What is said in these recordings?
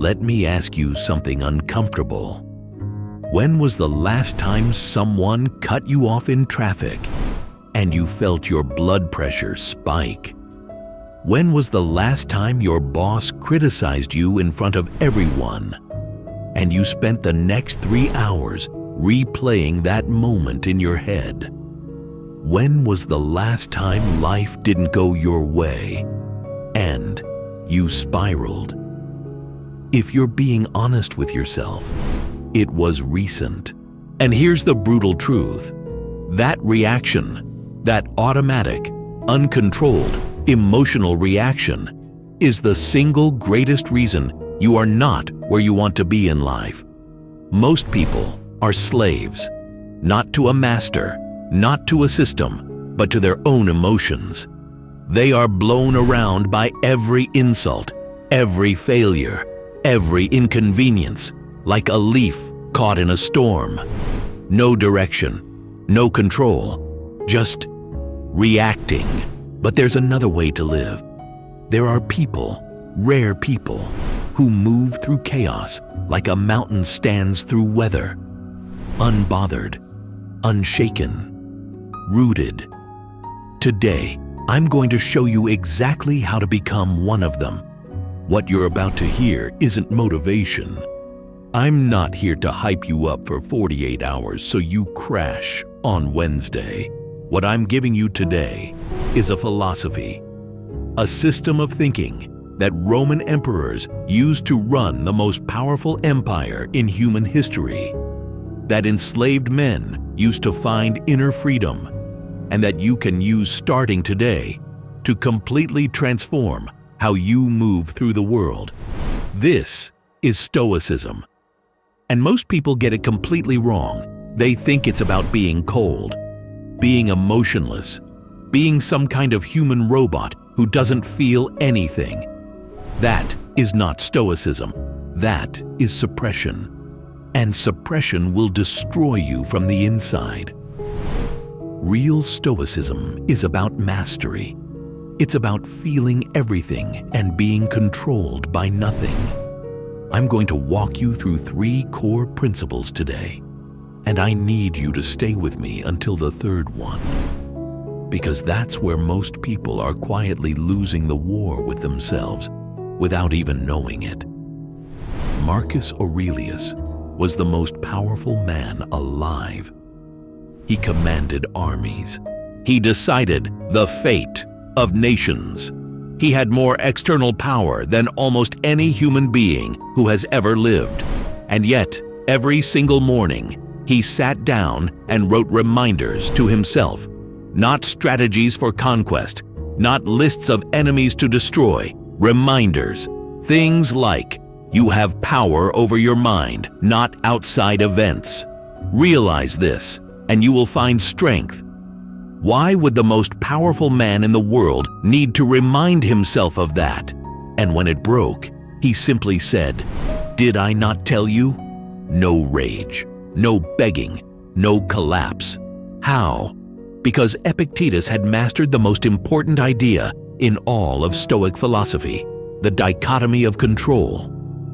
Let me ask you something uncomfortable. When was the last time someone cut you off in traffic and you felt your blood pressure spike? When was the last time your boss criticized you in front of everyone and you spent the next 3 hours replaying that moment in your head? When was the last time life didn't go your way and you spiraled? If you're being honest with yourself, it was recent. And here's the brutal truth. That reaction, that automatic, uncontrolled, emotional reaction is the single greatest reason you are not where you want to be in life. Most people are slaves, not to a master, not to a system, but to their own emotions. They are blown around by every insult, every failure, every inconvenience, like a leaf caught in a storm. No direction, no control, just reacting. But there's another way to live. There are people, rare people, who move through chaos like a mountain stands through weather, unbothered, unshaken, rooted. Today, I'm going to show you exactly how to become one of them. What you're about to hear isn't motivation. I'm not here to hype you up for 48 hours so you crash on Wednesday. What I'm giving you today is a philosophy, a system of thinking that Roman emperors used to run the most powerful empire in human history, that enslaved men used to find inner freedom, and that you can use starting today to completely transform how you move through the world. This is Stoicism. And most people get it completely wrong. They think it's about being cold, being emotionless, being some kind of human robot who doesn't feel anything. That is not Stoicism. That is suppression. And suppression will destroy you from the inside. Real Stoicism is about mastery. It's about feeling everything and being controlled by nothing. I'm going to walk you through 3 core principles today, and I need you to stay with me until the 3rd one, because that's where most people are quietly losing the war with themselves without even knowing it. Marcus Aurelius was the most powerful man alive. He commanded armies. He decided the fate of nations. He had more external power than almost any human being who has ever lived. And yet, every single morning, he sat down and wrote reminders to himself, not strategies for conquest, not lists of enemies to destroy, reminders. Things like, you have power over your mind, not outside events. Realize this, and you will find strength. Why would the most powerful man in the world need to remind himself of that? And when it broke, he simply said, "Did I not tell you?" No rage, no begging, no collapse. How? Because Epictetus had mastered the most important idea in all of Stoic philosophy, the dichotomy of control.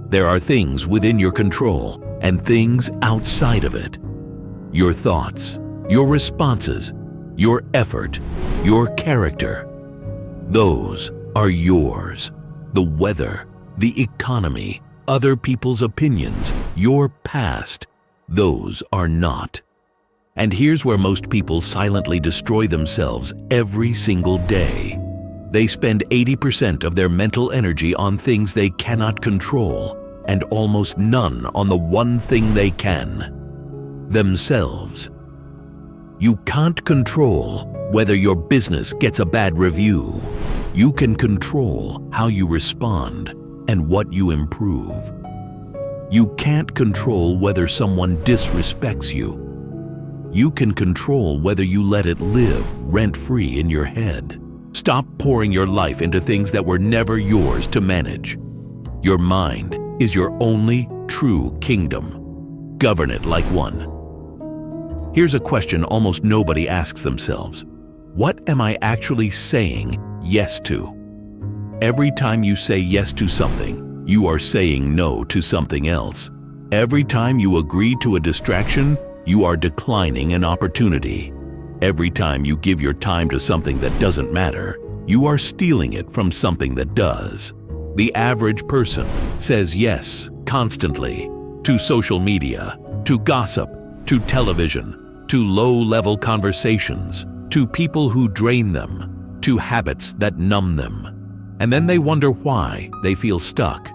There are things within your control and things outside of it. Your thoughts, your responses, your effort, your character. Those are yours. The weather, the economy, other people's opinions, your past, those are not. And here's where most people silently destroy themselves every single day. They spend 80% of their mental energy on things they cannot control and almost none on the one thing they can: themselves. You can't control whether your business gets a bad review. You can control how you respond and what you improve. You can't control whether someone disrespects you. You can control whether you let it live rent-free in your head. Stop pouring your life into things that were never yours to manage. Your mind is your only true kingdom. Govern it like one. Here's a question almost nobody asks themselves. What am I actually saying yes to? Every time you say yes to something, you are saying no to something else. Every time you agree to a distraction, you are declining an opportunity. Every time you give your time to something that doesn't matter, you are stealing it from something that does. The average person says yes constantly to social media, to gossip, to television, to low-level conversations, to people who drain them, to habits that numb them. And then they wonder why they feel stuck.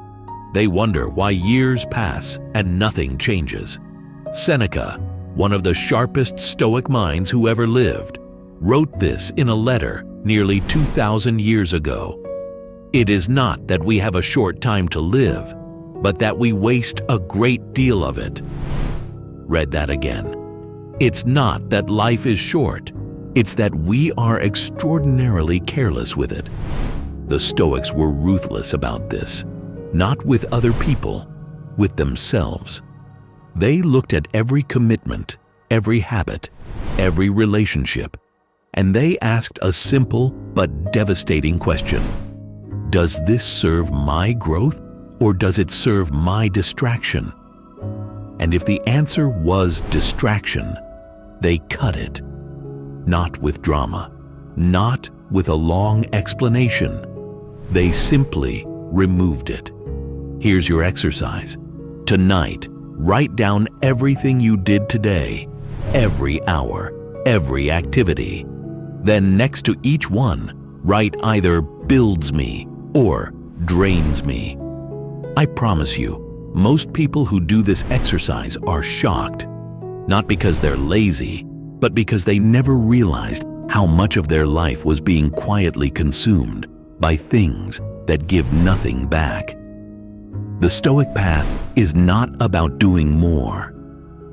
They wonder why years pass and nothing changes. Seneca, one of the sharpest Stoic minds who ever lived, wrote this in a letter nearly 2,000 years ago. It is not that we have a short time to live, but that we waste a great deal of it. Read that again. It's not that life is short, it's that we are extraordinarily careless with it. The Stoics were ruthless about this, not with other people, with themselves. They looked at every commitment, every habit, every relationship, and they asked a simple but devastating question. Does this serve my growth, or does it serve my distraction? And if the answer was distraction, they cut it. Not with drama, not with a long explanation. They simply removed it. Here's your exercise. Tonight, write down everything you did today, every hour, every activity. Then next to each one, write either builds me or drains me. I promise you, most people who do this exercise are shocked. Not because they're lazy, but because they never realized how much of their life was being quietly consumed by things that give nothing back. The Stoic path is not about doing more.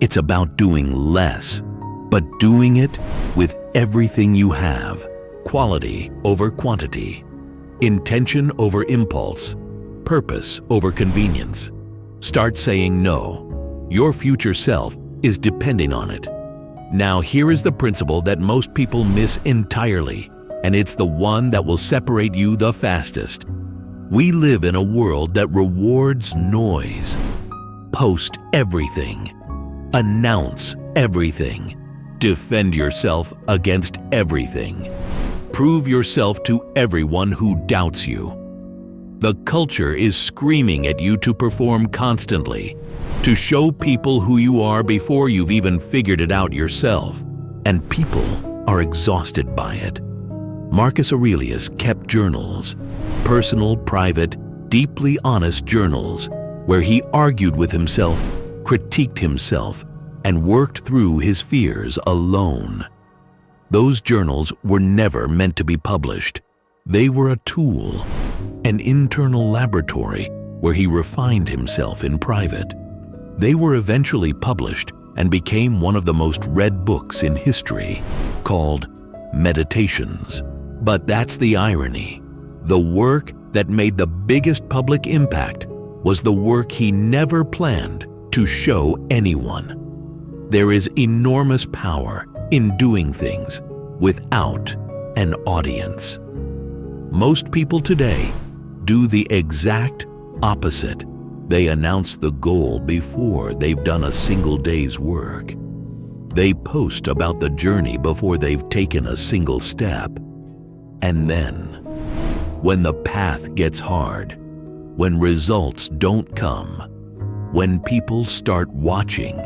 It's about doing less, but doing it with everything you have. Quality over quantity. Intention over impulse. Purpose over convenience. Start saying no. Your future self is depending on it. Now here is the principle that most people miss entirely, and it's the one that will separate you the fastest. We live in a world that rewards noise. Post everything. Announce everything. Defend yourself against everything. Prove yourself to everyone who doubts you. The culture is screaming at you to perform constantly, to show people who you are before you've even figured it out yourself. And people are exhausted by it. Marcus Aurelius kept journals, personal, private, deeply honest journals, where he argued with himself, critiqued himself, and worked through his fears alone. Those journals were never meant to be published. They were a tool, an internal laboratory where he refined himself in private. They were eventually published and became one of the most read books in history, called Meditations. But that's the irony. The work that made the biggest public impact was the work he never planned to show anyone. There is enormous power in doing things without an audience. Most people today do the exact opposite. They announce the goal before they've done a single day's work. They post about the journey before they've taken a single step. And then, when the path gets hard, when results don't come, when people start watching,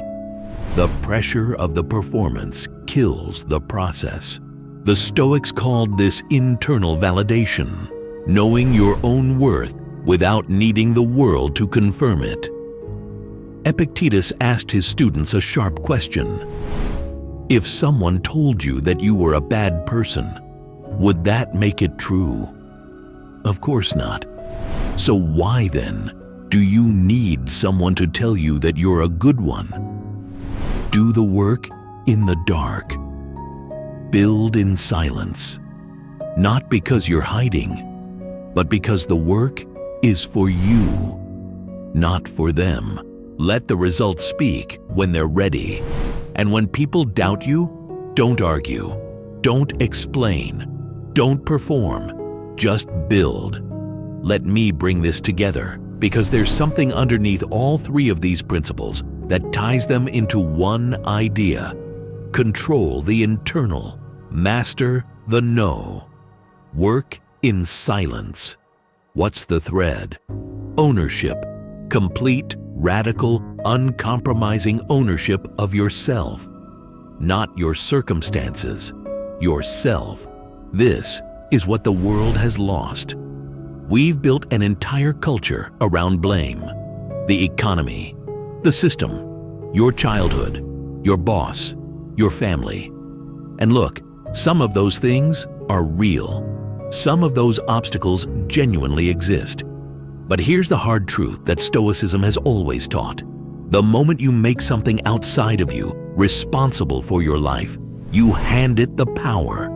the pressure of the performance kills the process. The Stoics called this internal validation, knowing your own worth without needing the world to confirm it. Epictetus asked his students a sharp question. If someone told you that you were a bad person, would that make it true? Of course not. So why then do you need someone to tell you that you're a good one? Do the work in the dark. Build in silence. Not because you're hiding, but because the work is for you, not for them. Let the results speak when they're ready. And when people doubt you, don't argue, don't explain, don't perform, just build. Let me bring this together. Because there's something underneath all three of these principles that ties them into one idea. Control the internal, master the no. Work in silence. What's the thread? Ownership. Complete, radical, uncompromising ownership of yourself. Not your circumstances. Yourself. This is what the world has lost. We've built an entire culture around blame. The economy, the system, your childhood, your boss, your family. And look, some of those things are real. Some of those obstacles genuinely exist. But here's the hard truth that Stoicism has always taught. The moment you make something outside of you responsible for your life, you hand it the power,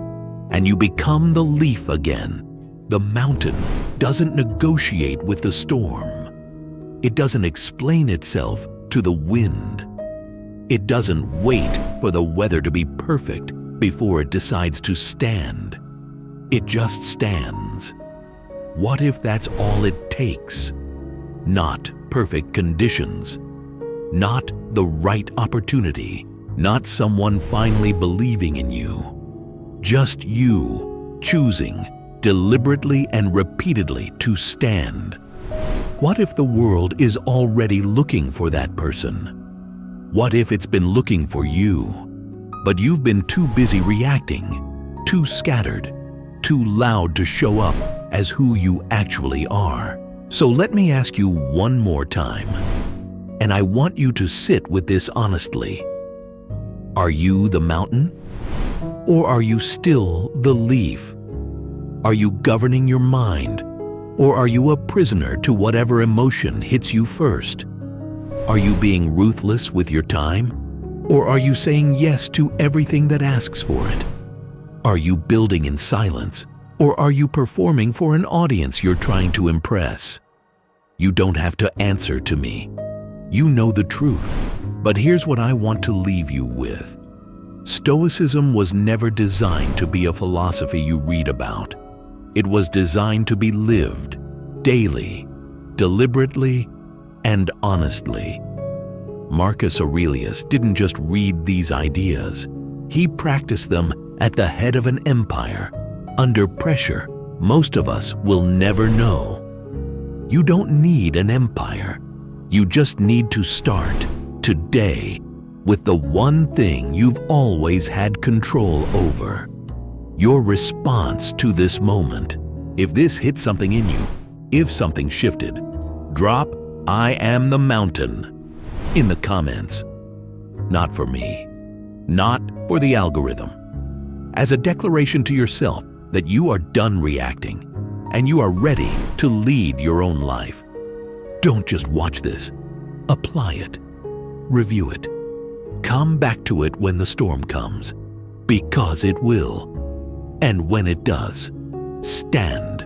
and you become the leaf again. The mountain doesn't negotiate with the storm. It doesn't explain itself to the wind. It doesn't wait for the weather to be perfect before it decides to stand. It just stands. What if that's all it takes? Not perfect conditions. Not the right opportunity. Not someone finally believing in you. Just you choosing deliberately and repeatedly to stand. What if the world is already looking for that person? What if it's been looking for you, but you've been too busy reacting, too scattered, too loud to show up as who you actually are? So let me ask you one more time, and I want you to sit with this honestly. Are you the mountain? Or are you still the leaf? Are you governing your mind? Or are you a prisoner to whatever emotion hits you first? Are you being ruthless with your time? Or are you saying yes to everything that asks for it? Are you building in silence? Or are you performing for an audience you're trying to impress? You don't have to answer to me. You know the truth. But here's what I want to leave you with. Stoicism was never designed to be a philosophy you read about. It was designed to be lived daily, deliberately, and honestly. Marcus Aurelius didn't just read these ideas. He practiced them at the head of an empire, under pressure most of us will never know. You don't need an empire. You just need to start today with the one thing you've always had control over. Your response to this moment. If this hit something in you, if something shifted, drop "I am the mountain" in the comments. Not for me, not for the algorithm. As a declaration to yourself that you are done reacting and you are ready to lead your own life. Don't just watch this. Apply it. Review it. Come back to it when the storm comes, because it will. And when it does, stand.